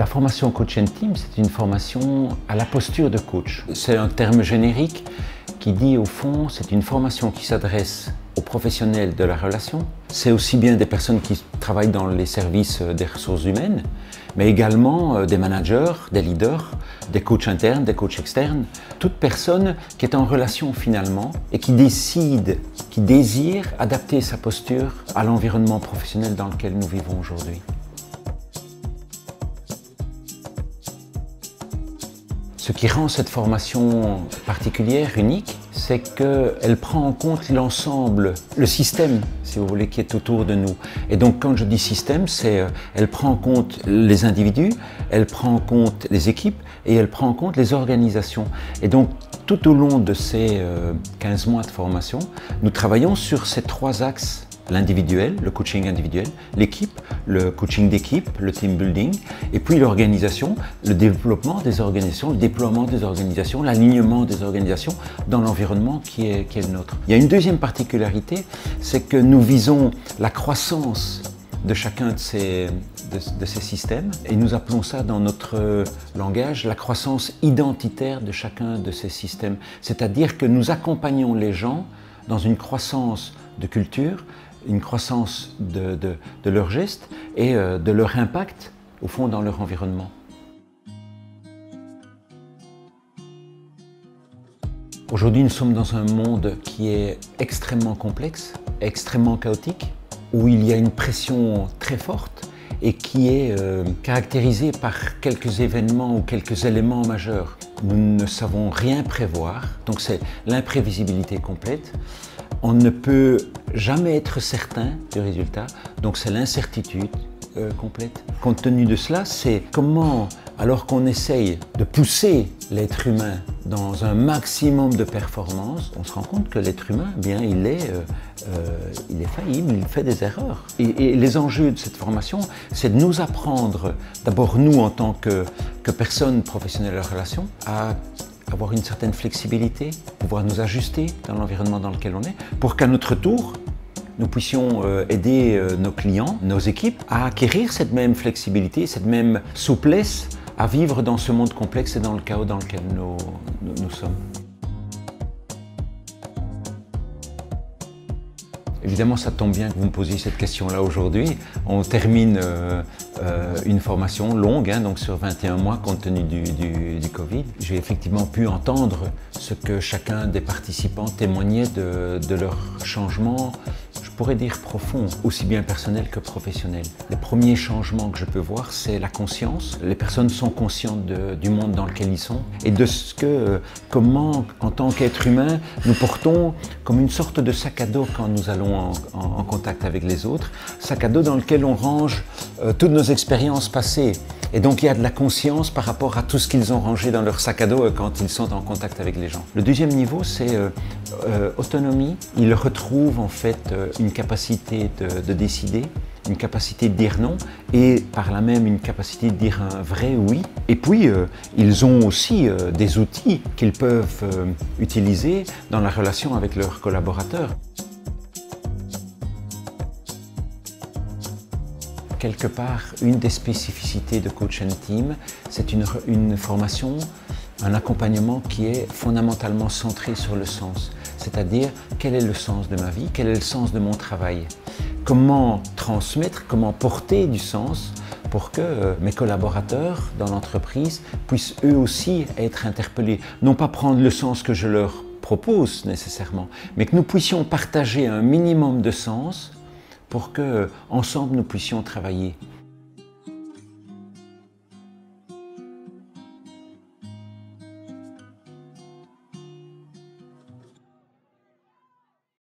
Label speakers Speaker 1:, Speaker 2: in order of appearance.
Speaker 1: La formation Coach and Team, c'est une formation à la posture de coach. C'est un terme générique qui dit au fond, c'est une formation qui s'adresse aux professionnels de la relation. C'est aussi bien des personnes qui travaillent dans les services des ressources humaines, mais également des managers, des leaders, des coachs internes, des coachs externes. Toute personne qui est en relation finalement et qui décide, qui désire adapter sa posture à l'environnement professionnel dans lequel nous vivons aujourd'hui. Ce qui rend cette formation particulière, unique, c'est qu'elle prend en compte l'ensemble, le système, si vous voulez, qui est autour de nous. Et donc, quand je dis système, elle prend en compte les individus, elle prend en compte les équipes et elle prend en compte les organisations. Et donc, tout au long de ces 15 mois de formation, nous travaillons sur ces trois axes. L'individuel, le coaching individuel, l'équipe, le coaching d'équipe, le team building, et puis l'organisation, le développement des organisations, le déploiement des organisations, l'alignement des organisations dans l'environnement qui est le nôtre. Il y a une deuxième particularité, c'est que nous visons la croissance de chacun de ces systèmes et nous appelons ça dans notre langage la croissance identitaire de chacun de ces systèmes. C'est-à-dire que nous accompagnons les gens dans une croissance de culture, une croissance de leurs gestes et de leur impact, au fond, dans leur environnement. Aujourd'hui, nous sommes dans un monde qui est extrêmement complexe, extrêmement chaotique, où il y a une pression très forte et qui est caractérisée par quelques événements ou quelques éléments majeurs. Nous ne savons rien prévoir, donc c'est l'imprévisibilité complète. On ne peut jamais être certain du résultat, donc c'est l'incertitude complète. Compte tenu de cela, c'est comment, alors qu'on essaye de pousser l'être humain dans un maximum de performance, on se rend compte que l'être humain, bien, il est faillible, il fait des erreurs. Et les enjeux de cette formation, c'est de nous apprendre, d'abord nous en tant que personnes professionnelles de la relation, à avoir une certaine flexibilité, pouvoir nous ajuster dans l'environnement dans lequel on est, pour qu'à notre tour, nous puissions aider nos clients, nos équipes, à acquérir cette même flexibilité, cette même souplesse, à vivre dans ce monde complexe et dans le chaos dans lequel nous sommes. Évidemment, ça tombe bien que vous me posiez cette question-là aujourd'hui. On termine une formation longue, donc sur 21 mois, compte tenu du Covid. J'ai effectivement pu entendre ce que chacun des participants témoignait de leur changement, je pourrais dire profond, aussi bien personnel que professionnel. Les premiers changements que je peux voir, c'est la conscience. Les personnes sont conscientes du monde dans lequel ils sont et de comment, en tant qu'être humain, nous portons comme une sorte de sac à dos quand nous allons en contact avec les autres, sac à dos dans lequel on range toutes nos expériences passées. Et donc il y a de la conscience par rapport à tout ce qu'ils ont rangé dans leur sac à dos quand ils sont en contact avec les gens. Le deuxième niveau, c'est autonomie. Ils retrouvent en fait une capacité de décider, une capacité de dire non et par là même une capacité de dire un vrai oui. Et puis ils ont aussi des outils qu'ils peuvent utiliser dans la relation avec leurs collaborateurs. Quelque part, une des spécificités de Coach and Team, c'est une formation, un accompagnement qui est fondamentalement centré sur le sens. C'est-à-dire, quel est le sens de ma vie, quel est le sens de mon travail? Comment transmettre, comment porter du sens pour que mes collaborateurs dans l'entreprise puissent eux aussi être interpellés. Non pas prendre le sens que je leur propose nécessairement, mais que nous puissions partager un minimum de sens pour que, ensemble, nous puissions travailler.